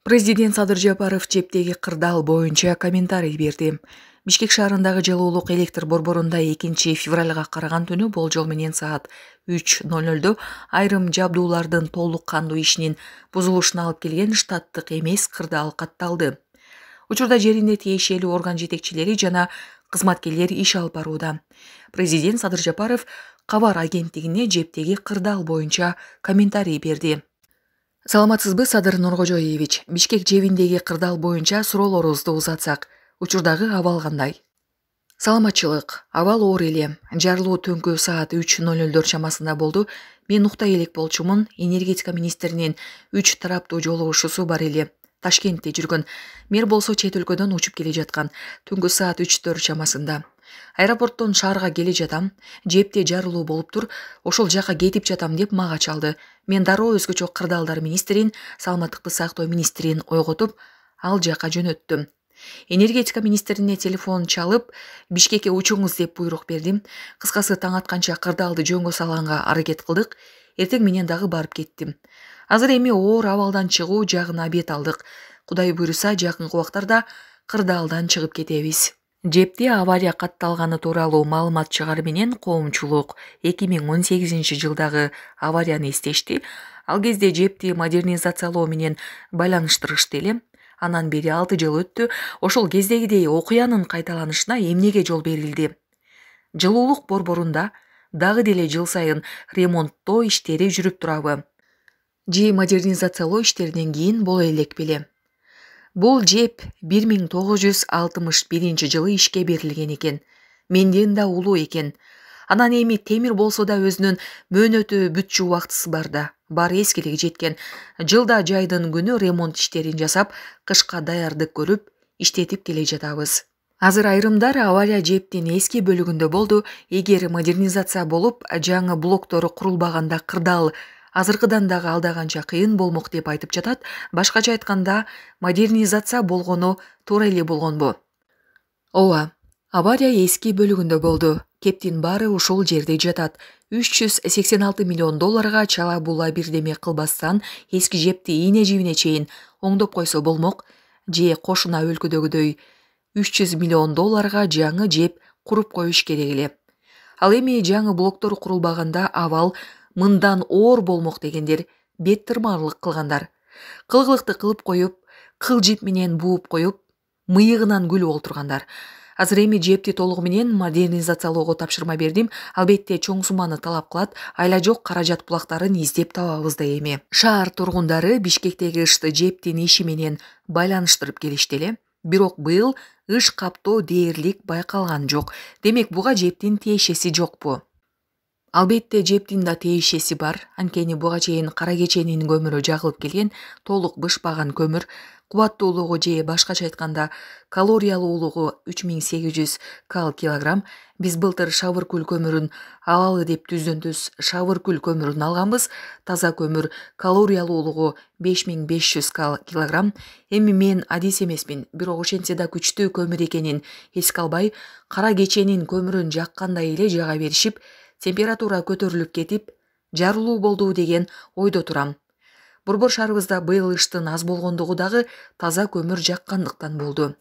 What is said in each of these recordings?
Президент Садыр Жапаров жептеги кырдаал боюнча комментарий берди. Бишкек шаарындагы жылуулук электр борборунда 2 февралга караган түнү болжол менен саат 3:00 айрым жабдуулардын толук кандуу ишинин бузулушуна алып келген штаттык эмес кырдаал катталды. Учурда жеринде тиешелүү орган жетекчилери жана кызматкерлер иш алып барууда. Президент Садыр Жапаров кабар агенттигине жептеги кырдаал боюнча комментарий берди. Саламатсызбы, Садыр Нуркожоевич. Бишкек жебиндеги кырдаал боюнча суроолорубузду узатсак, учурдагы абал кандай? Саламатчылык, абал оор эле. Жарылуу түнкү саат 3:00 чамасында болду. Мен уктай элек болчумун. Энергетика министринин 3 тараптуу жолугушуусу бар эле. Ташкентте жүргөн. Мэр болсо чет өлкөдөн учуп келе жаткан. Түнкү саат 3:00 чамасында. Аэропорттон шаарга келе жатам. Жепте жарылуу болуп тур. Ошол жака кетип жатам деп мага чалды. Мен дароо өзгөчө кырдаалдар министрин, саламаттыкты сактоо министрин ойготуп, ал жака жөнөттүм. Энергетика министрине телефон чалып, Бишкекке учуңуз деп буйрук бердим. Кыскасы таң атканча кырдаалды жөнгө салганга аракет кылдык. Эртең менен дагы барып кеттим. Азыр эми оор абалдан чыгуу жагына бет алдык. Кудай буйруса, жакынкы убактарда кырдаалдан чыгып кетебиз. Жепте авария катталганы тууралуу маалымат чыгары менен коомчулук 2018 жылдагы аварияны эстешти. Ал кезде жепти модернизациялоо менен байланыштырышты эле. Анан бери 6 жыл өттү. Ошол кездегидей окуянын кайталанышына эмнеге жол берилди? Жылуулук борборунда дагы деле жыл сайын ремонттоо иштери жүрүп турабы? Же модернизациялоо иштеринен кийин боло элек беле? Бул жеп 1961 жылы ишке берилген экен. Менден да улуу экен. Анан эми темир болсо да өзүнүн мөөнөтү бүтчү убактысы бар да. Бар эскилиги жеткен. Жылда жайдын күнү ремонт иштерин жасап, кышка даярдык көрүп, иштетип келе жатабыз. Азыр айрымдар авария жептин эски бөлүгүндө болду. Эгер модернизация болуп, жаңы блоктору курулбаганда кырдаал азыркыдан дагы алдаганча кыйын болмок деп айтып жатат. Башкача айтканда, модернизация болгону туура эле болгонбу? Ооба, авария эски бөлүгүндө болду. Кептин баары ушул жерде жатат. 386 миллион долларга чала була бирдеме кылбастан эски жепти ийне жибине чейин оңдоп койсо болмок. Же кошуна өлкөдөгүдөй 300 миллион долларга жаңы жеп куруп коюш керек эле. Ал эми жаңы блоктор курулбаганда абал мындан оор болмок дегендер бет тырмаарлык кылгандар. Кылгылыкты кылып коюп, кыл жип менен бууп коюп, мыйыгынан күлүп олтургандар. Азыр эми жепти толугу менен модернизациялоого тапшырма бердим. Албетте чоң сумманы талап кылат. Айла жок каражат булактарын издеп табабыз да эми. Шаар тургундары Бишкектеги ышты жептин иши менен байланыштырып келишти эле. Бирок быйыл ыш каптоо дээрлик байкалган жок. Демек буга жептин тиешеси жокпу? Албетте жептин да тиешеси бар. Анткени буга чейин кара кеченин көмүрү жагылып келген, толук бышпаган көмүр. Кубаттуулугу же башкача айтканда калориялуулугу 3800 кал/килограмм. Биз былтыр Шабыркүл көмүрүн алалы деп түздөн-түз Шабыркүл көмүрүн алганбыз. Таза көмүр калориялуулугу 5500 кал/килограмм. Эми мен адис эмесмин, бирок ошентсе да күчтүү көмүр экенин эске албай, кара кеченин көмүрүн жаккандай эле жага беришип, температура көтөрүлүп кетип, жарылуу болду деген ойдо турам. Борбор шаарыбызда быйыл ыштын аз болгондугу дагы таза көмүр жаккандыктан болду.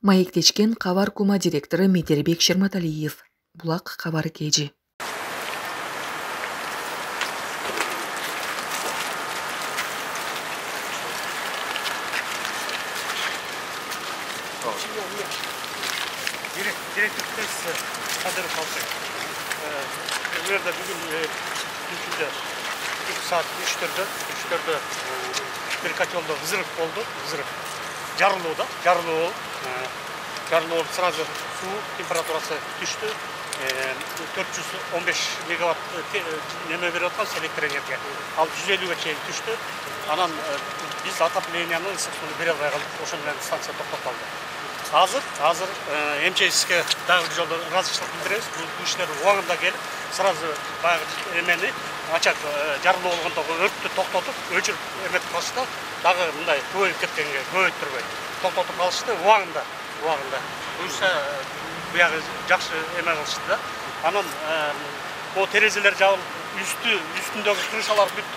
Маектечкен Кабар Кума директору Митербек Шерматалиев. Булак кабар кежи. Директор Кадыр Калсай. Мэрда бүгүн түнкүдө saat 3'te bir котелда взрыв oldu. Взрыв. Жарылуу да. Жарылуу oldu. Сразу су температурасы düştü. 415 мегаватт неме берип аткан электр энергия. Ал 150ге чейин түштү. Анан биз отоплениянын ысык сууну бере албай калдык. Ошон менен станция токтотулду. Азыр МЧСке дагы жолдо ыраазычылык билдиребиз. Бул иштер убагында келип, сразу баягы эмени ачак жарылуу болгондогу өрттү токтотуп, өчүрүп эметип калышты. Дагы мындай көбөйүп кеткенге көбөйттүрбөй токтотуп калышты убагында. Буюрса буягы жакшы эме кылышты да. Анан o терезелер жабылып üstündегі крышалар бүт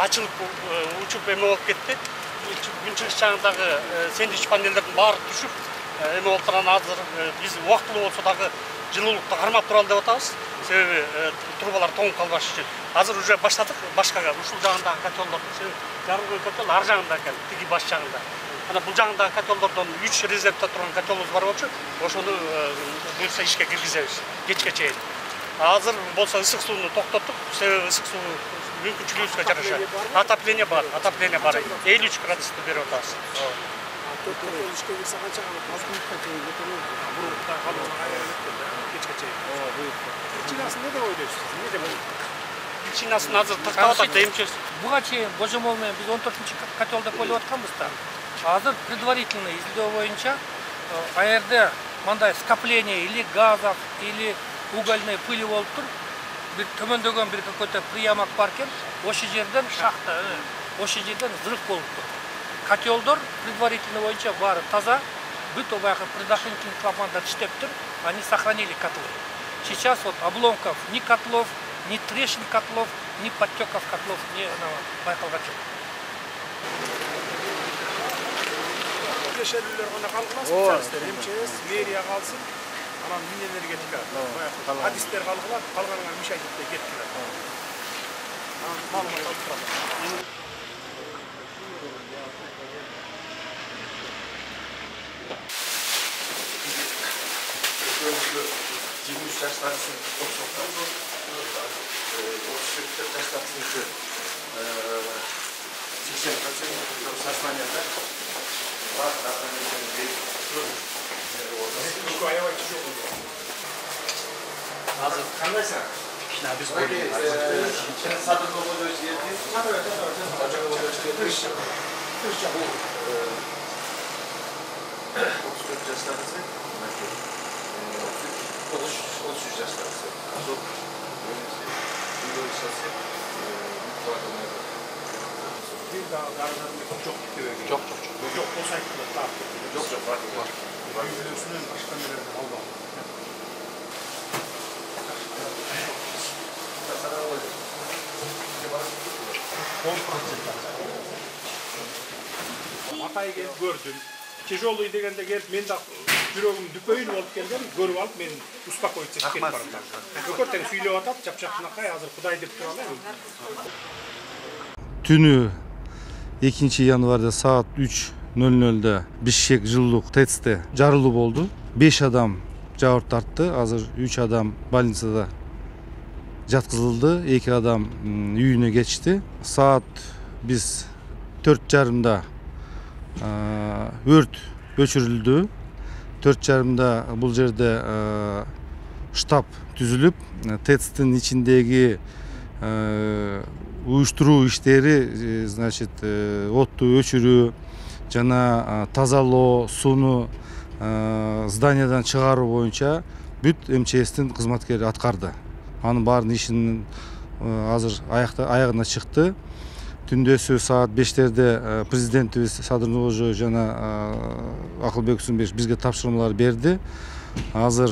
açılıp uçup эме болуп кетти. Күнчүгүш жагындагы сэндвич панелдердин баары түшүп эме болуп турган азыр биз убактылуу болсо дагы жылуулукту кармап туралы деп атабыз. Себеби трубалар тоңуп калбаш үчүн. Азыр уже баштадык башкага ушул жагындагы котелдорду. Себеби жарылган котел ар жагында экен, тиги баш жагында. Ана бул жагындагы котелдордон 3 резервде турган котелубуз бар болчу, ошону буюрса ишке киргизебиз кечке чейин. Азыр болсо ысык сууну токтоттук, себеби ысык суу мүмкүнчүлүгүбүзгө жараша. Отопление бар. 53 градусту берип атабыз. Ишке кирсе канча калат? Аз минутка чейин көтөрүлөт. Бурукта калууга аялап кетти. Кечке чейин. Причинасын деп ойлойсуз? Эмне деп ойлойсуз? Причинасын азыр тактап атат демчүсүз. Буга чейин Божомол менен биз 14-котел деп ойлоп атканбыз да. Азыр предварительный изилдөө боюнча аерде мындай скопление или газов, или угольной пыли болуп тур. Бир төмөндөгөн бир какой-то приямок бар экен. Ошол жерден шахта, ошол жерден взрыв болуптур. Котелдор предварительный боюнча баары таза. Бүт баягы предохранительный клапандар иштеп тур. Они сохранили котлы. Сейчас вот обломков ни котлов, ни трещин котлов, ни подтеков котлов не байкалган жок. Тиешелүүлөр гана калгыла, специалисттер, МЧС, мэрия калсын, анан Минэнергетика, баягы адистер калгыла, калганына мишайтипте кеткиле. Маалымат алып турат. Taşlarsın, 34 taşlarsın, 80% saçmaniyatlar var. Hazır, kandaysın? Biz koyuyoruz. Sadece koyuyoruz yerdeyiz. Sadece koyuyoruz yerdeyiz. 34 taşlarsın. 33 yaşlarısı. Azot yönetisi, Bir daha darlarında çok gitti. Çok. Yok, o sayıda daha gitti. Çok var. Yüzülüsünün başka nelerden aldı. Hatay'a gelip gördüm. Тяжелый дегенде келип, мен да жүрөгүм дүпөйүн болуп келген, көрүп алып мен успокоиться кетип баратам. Көкөртең сүйлөп атат, жапжакынакай азыр Кудай деп тура алам. Түнү 2 январда саат 3:00 Бишкек жылуулук ТЭЦте жарылуу болду. 5 адам жабыр тартты. Азыр 3 адам больницада жаткызылды. 2 адам үйүнө кетишти. Саат биз 4:30 өрт өчүрүлдү. 4:30 бул жерде штаб түзүлүп, ТЭЦтин ичиндеги уюштуруу иштери, значит, отту өчүрүү жана тазалоо, сууну зданиядан чыгаруу боюнча бүт МЧСтин кызматкери аткарды. Анын баардык ишинин азыр аягына чыкты. Түндөсү саат 5:00 президентибиз Садыр Нуркожоев жана Акылбек Усунбеков бизге тапшырмалар берди. Азыр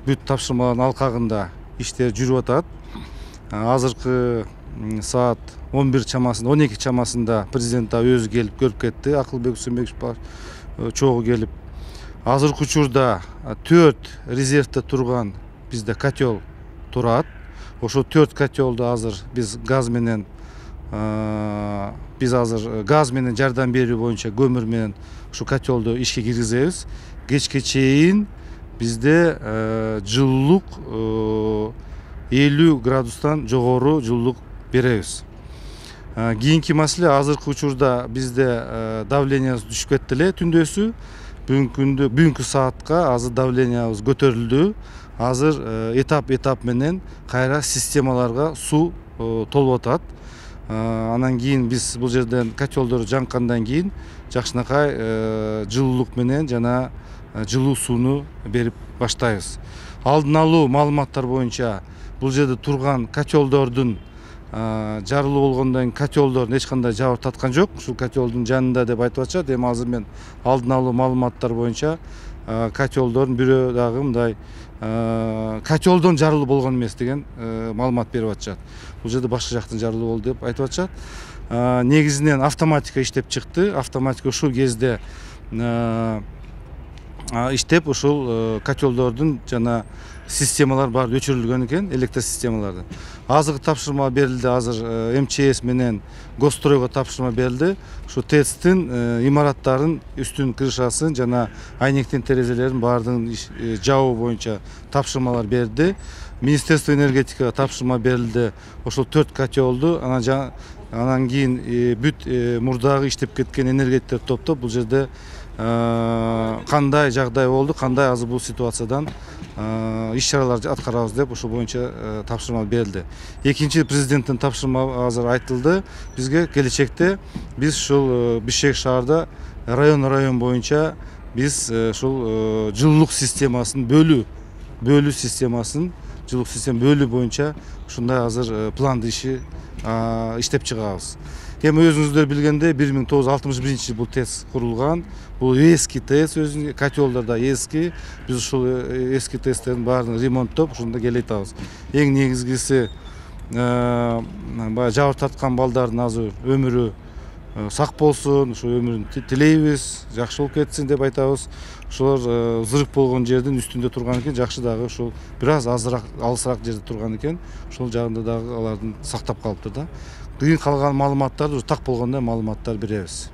бүт тапшырмалардын алкагында иштер жүрүп атат. Азыркы саат 11 чамасында, 12 чамасында президент өзү келип көрүп кетти. Акылбек Усунбеков чогуу келип. Азыркы учурда 4 резервде турган бизде котел турат. Ошо 4 котелду азыр биз газ менен жардам берүү боюнча көмүр менен ушу котелду ишке киргизебиз. Кечке чейин бизде жылуулук 50 градустан жогору жылуулук беребиз. Кийинки маселе, азыркы учурда бизде давлениябыз түшүп кетти эле түндөсү. Бүгүнкү саатка азыр давлениябыз көтөрүлдү. Азыр этап менен кайра системаларга суу толуп атат. Анан кийин биз бул жерден котелдор жанкандан кийин жакшынакай жылуулук менен жана жылуу сууну берип баштайбыз. Алдын алуу маалыматтар боюнча бул жерде турган котелдордун жарылуу болгондон кийин котелдордун эч кандай жабыр таткан жок. Ушул котелдун жанында деп айтып атышат. Эми азыр мен алдын алуу маалыматтар боюнча котелдордун бирөө дагы мындай котелдон жарылуу болгон эмес деген маалымат берип атышат. Бул жерде башка жактан жарылуу болду деп айтып атышат. Негизинен автоматика иштеп чыкты. Автоматика ушул кезде иштеп ушул котелдордун жана системалар баары өчүрүлгөн экен, электр системаларды. Азыркы тапшырма берилди, азыр МЧС менен Госстройго тапшырма берилди. Ушу ТЭЦтин имараттарын үстүн крышасын жана айнектин терезелерин баардыгын жабуу боюнча тапшырмалар берди. Министерство энергетикага тапшырма берилди. Ошол 4 котелду анан кийин бүт мурдагы иштеп кеткен энергетиктерди топтоп бул жерде кандай жагдай болду, кандай азыр бул ситуациядан иш-чаралар аткарабыз деп ошол боюнча тапшырма берилди. Экинчи президенттин тапшырма азыр айтылды. Бизге келечекте биз ушул Бишкек шаарда район боюнча биз ушул жылуулук системасын бөлүү системасын жылуулук система бөлүү боюнча ушундай азыр планды иши иштеп чыгабыз. Эми өзүңүздөр билгендей 1961 бул ТЭЦ курулган. Бул эски ТЭЦ, өзүнүн котелдор да эски. Биз ушул эски ТЭЦтердин баарын ремонттоп ушунда келатабыз. Эң негизгиси баягы жабыр тарткан балдардын азыр өмүрү сак болсун, ушу өмүрүн тилейбиз, жакшы болуп кетсин деп айтабыз. Ошолор зырык болгон жердин үстүндө турган экен, жакшы дагы ушул бир аз алысыраак жерде турган экен. Ошол жагында дагы алардын сактап калыптыр да. Кийин калган маалыматтарды так болгондо маалыматтар беребиз.